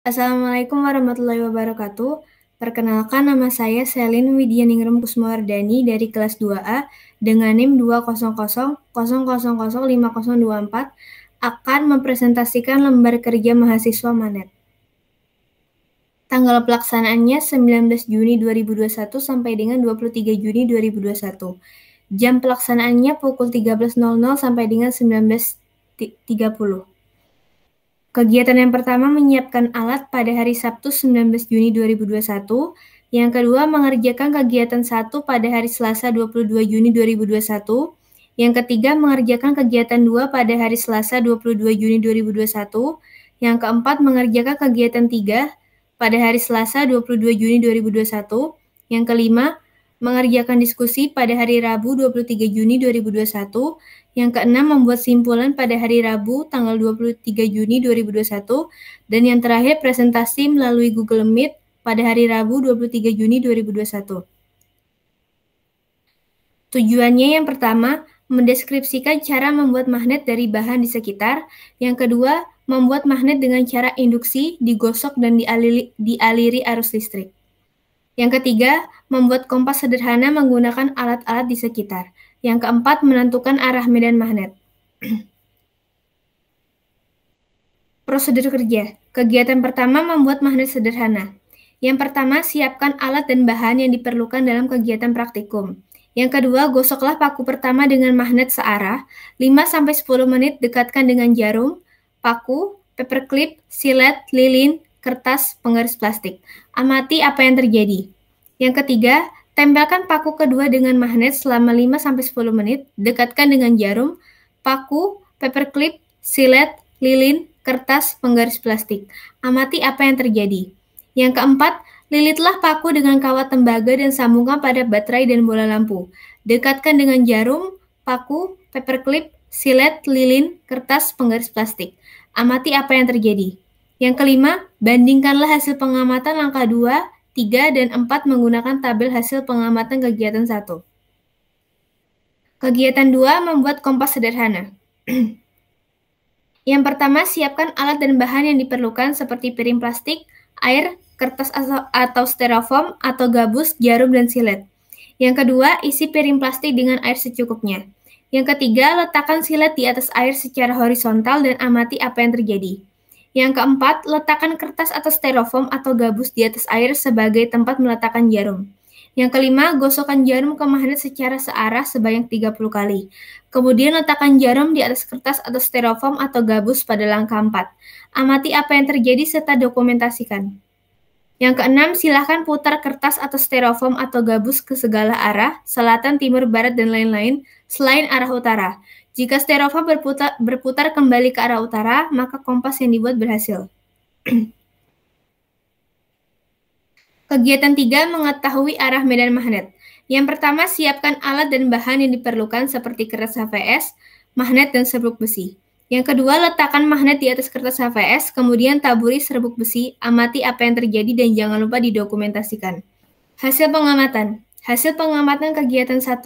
Assalamualaikum warahmatullahi wabarakatuh. Perkenalkan, nama saya Selin Widyaningrum Kusmawardani dari kelas 2A dengan NIM 20000005024 akan mempresentasikan lembar kerja mahasiswa Manet. Tanggal pelaksanaannya 19 Juni 2021 sampai dengan 23 Juni 2021. Jam pelaksanaannya pukul 13.00 sampai dengan 19.30. Kegiatan yang pertama menyiapkan alat pada hari Sabtu 19 Juni 2021. Yang kedua mengerjakan kegiatan 1 pada hari Selasa 22 Juni 2021. Yang ketiga mengerjakan kegiatan 2 pada hari Selasa 22 Juni 2021. Yang keempat mengerjakan kegiatan 3 pada hari Selasa 22 Juni 2021. Yang kelima mengerjakan diskusi pada hari Rabu 23 Juni 2021. Yang keenam, membuat simpulan pada hari Rabu tanggal 23 Juni 2021. Dan yang terakhir, presentasi melalui Google Meet pada hari Rabu 23 Juni 2021. Tujuannya yang pertama, mendeskripsikan cara membuat magnet dari bahan di sekitar. Yang kedua, membuat magnet dengan cara induksi, digosok, dan dialiri arus listrik. Yang ketiga, membuat kompas sederhana menggunakan alat-alat di sekitar. Yang keempat, menentukan arah medan magnet. Prosedur kerja. Kegiatan pertama, membuat magnet sederhana. Yang pertama, siapkan alat dan bahan yang diperlukan dalam kegiatan praktikum. Yang kedua, gosoklah paku pertama dengan magnet searah. 5-10 menit dekatkan dengan jarum, paku, paperclip, silet, lilin, kertas, penggaris plastik. Amati apa yang terjadi. Yang ketiga, tempelkan paku kedua dengan magnet selama 5-10 menit, dekatkan dengan jarum, paku, paperclip, silet, lilin, kertas, penggaris plastik. Amati apa yang terjadi. Yang keempat, lilitlah paku dengan kawat tembaga dan sambungkan pada baterai dan bola lampu. Dekatkan dengan jarum, paku, paperclip, silet, lilin, kertas, penggaris plastik. Amati apa yang terjadi. Yang kelima, bandingkanlah hasil pengamatan langkah 2, 3, dan 4 menggunakan tabel hasil pengamatan kegiatan 1. Kegiatan 2, membuat kompas sederhana. Yang pertama, siapkan alat dan bahan yang diperlukan seperti piring plastik, air, kertas atau styrofoam, atau gabus, jarum, dan silet. Yang kedua, isi piring plastik dengan air secukupnya. Yang ketiga, letakkan silet di atas air secara horizontal dan amati apa yang terjadi. Yang keempat, letakkan kertas atau styrofoam atau gabus di atas air sebagai tempat meletakkan jarum. Yang kelima, gosokkan jarum ke magnet secara searah sebanyak 30 kali. Kemudian letakkan jarum di atas kertas atau styrofoam atau gabus pada langkah 4. Amati apa yang terjadi serta dokumentasikan. Yang keenam, silahkan putar kertas atau styrofoam atau gabus ke segala arah, selatan, timur, barat, dan lain-lain, selain arah utara. Jika styrofoam berputar kembali ke arah utara, maka kompas yang dibuat berhasil. Kegiatan 3, mengetahui arah medan magnet. Yang pertama, siapkan alat dan bahan yang diperlukan seperti kertas HVS, magnet, dan serbuk besi. Yang kedua, letakkan magnet di atas kertas HVS, kemudian taburi serbuk besi, amati apa yang terjadi, dan jangan lupa didokumentasikan. Hasil pengamatan. Hasil pengamatan kegiatan 1.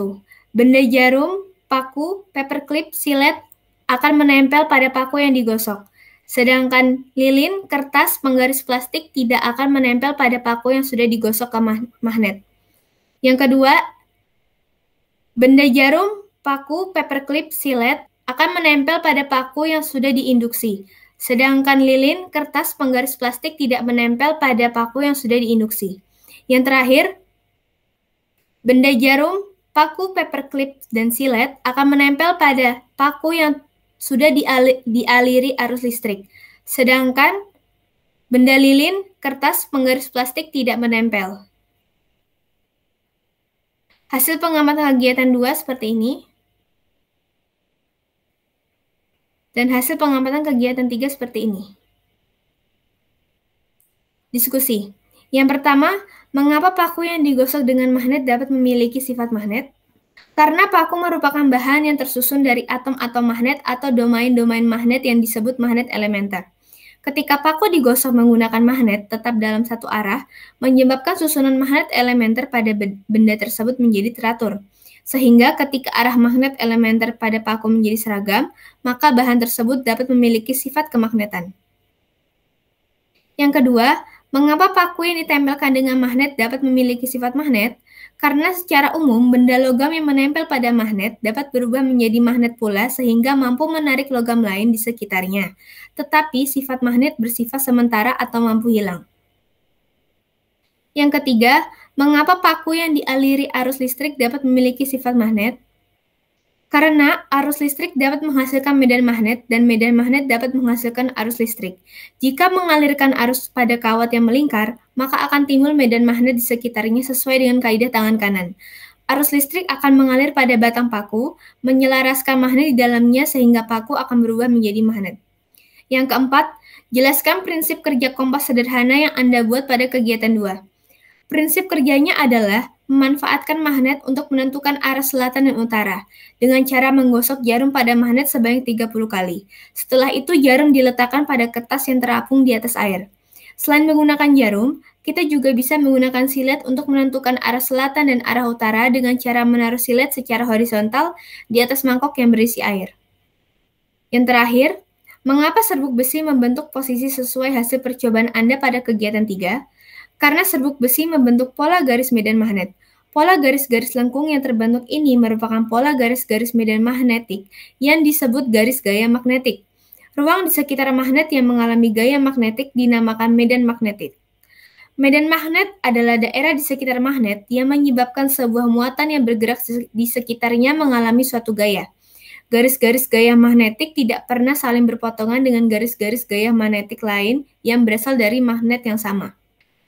Benda jarum, paku, paperclip, silet akan menempel pada paku yang digosok. Sedangkan lilin, kertas, penggaris plastik tidak akan menempel pada paku yang sudah digosok ke magnet. Yang kedua, benda jarum, paku, paperclip, silet akan menempel pada paku yang sudah diinduksi. Sedangkan lilin, kertas, penggaris plastik tidak menempel pada paku yang sudah diinduksi. Yang terakhir, benda jarum, paku, paperclip, dan silet akan menempel pada paku yang sudah dialiri arus listrik. Sedangkan benda lilin, kertas, penggaris plastik tidak menempel. Hasil pengamatan kegiatan 2 seperti ini. Dan hasil pengamatan kegiatan 3 seperti ini. Diskusi. Yang pertama, mengapa paku yang digosok dengan magnet dapat memiliki sifat magnet? Karena paku merupakan bahan yang tersusun dari atom-atom magnet atau domain-domain magnet yang disebut magnet elementer. Ketika paku digosok menggunakan magnet tetap dalam satu arah, menyebabkan susunan magnet elementer pada benda tersebut menjadi teratur. Sehingga ketika arah magnet elementer pada paku menjadi seragam, maka bahan tersebut dapat memiliki sifat kemagnetan. Yang kedua, mengapa paku yang ditempelkan dengan magnet dapat memiliki sifat magnet? Karena secara umum, benda logam yang menempel pada magnet dapat berubah menjadi magnet pula sehingga mampu menarik logam lain di sekitarnya. Tetapi sifat magnet bersifat sementara atau mampu hilang. Yang ketiga, mengapa paku yang dialiri arus listrik dapat memiliki sifat magnet? Karena arus listrik dapat menghasilkan medan magnet dan medan magnet dapat menghasilkan arus listrik. Jika mengalirkan arus pada kawat yang melingkar, maka akan timbul medan magnet di sekitarnya sesuai dengan kaidah tangan kanan. Arus listrik akan mengalir pada batang paku, menyelaraskan magnet di dalamnya sehingga paku akan berubah menjadi magnet. Yang keempat, jelaskan prinsip kerja kompas sederhana yang Anda buat pada kegiatan 2. Prinsip kerjanya adalah memanfaatkan magnet untuk menentukan arah selatan dan utara dengan cara menggosok jarum pada magnet sebanyak 30 kali. Setelah itu jarum diletakkan pada kertas yang terapung di atas air. Selain menggunakan jarum, kita juga bisa menggunakan silet untuk menentukan arah selatan dan arah utara dengan cara menaruh silet secara horizontal di atas mangkok yang berisi air. Yang terakhir, mengapa serbuk besi membentuk posisi sesuai hasil percobaan Anda pada kegiatan 3? Karena serbuk besi membentuk pola garis medan magnet. Pola garis-garis lengkung yang terbentuk ini merupakan pola garis-garis medan magnetik yang disebut garis gaya magnetik. Ruang di sekitar magnet yang mengalami gaya magnetik dinamakan medan magnetik. Medan magnet adalah daerah di sekitar magnet yang menyebabkan sebuah muatan yang bergerak di sekitarnya mengalami suatu gaya. Garis-garis gaya magnetik tidak pernah saling berpotongan dengan garis-garis gaya magnetik lain yang berasal dari magnet yang sama.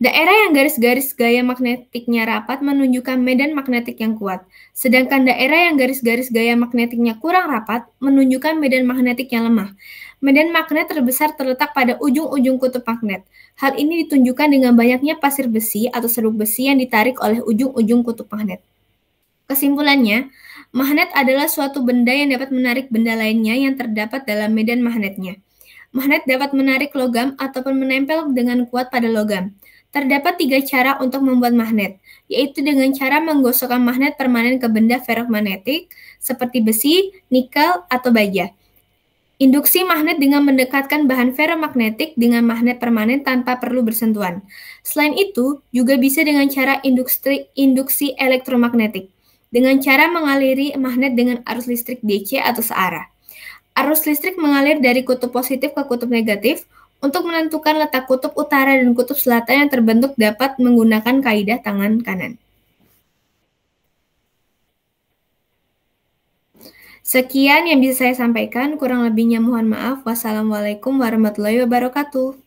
Daerah yang garis-garis gaya magnetiknya rapat menunjukkan medan magnetik yang kuat, sedangkan daerah yang garis-garis gaya magnetiknya kurang rapat menunjukkan medan magnetik yang lemah. Medan magnet terbesar terletak pada ujung-ujung kutub magnet. Hal ini ditunjukkan dengan banyaknya pasir besi atau serbuk besi yang ditarik oleh ujung-ujung kutub magnet. Kesimpulannya, magnet adalah suatu benda yang dapat menarik benda lainnya yang terdapat dalam medan magnetnya. Magnet dapat menarik logam ataupun menempel dengan kuat pada logam. Terdapat 3 cara untuk membuat magnet, yaitu dengan cara menggosokkan magnet permanen ke benda ferromagnetik seperti besi, nikel, atau baja. Induksi magnet dengan mendekatkan bahan ferromagnetik dengan magnet permanen tanpa perlu bersentuhan. Selain itu, juga bisa dengan cara induksi elektromagnetik, dengan cara mengaliri magnet dengan arus listrik DC atau searah. Arus listrik mengalir dari kutub positif ke kutub negatif. Untuk menentukan letak kutub utara dan kutub selatan yang terbentuk dapat menggunakan kaidah tangan kanan. Sekian yang bisa saya sampaikan, kurang lebihnya mohon maaf. Wassalamualaikum warahmatullahi wabarakatuh.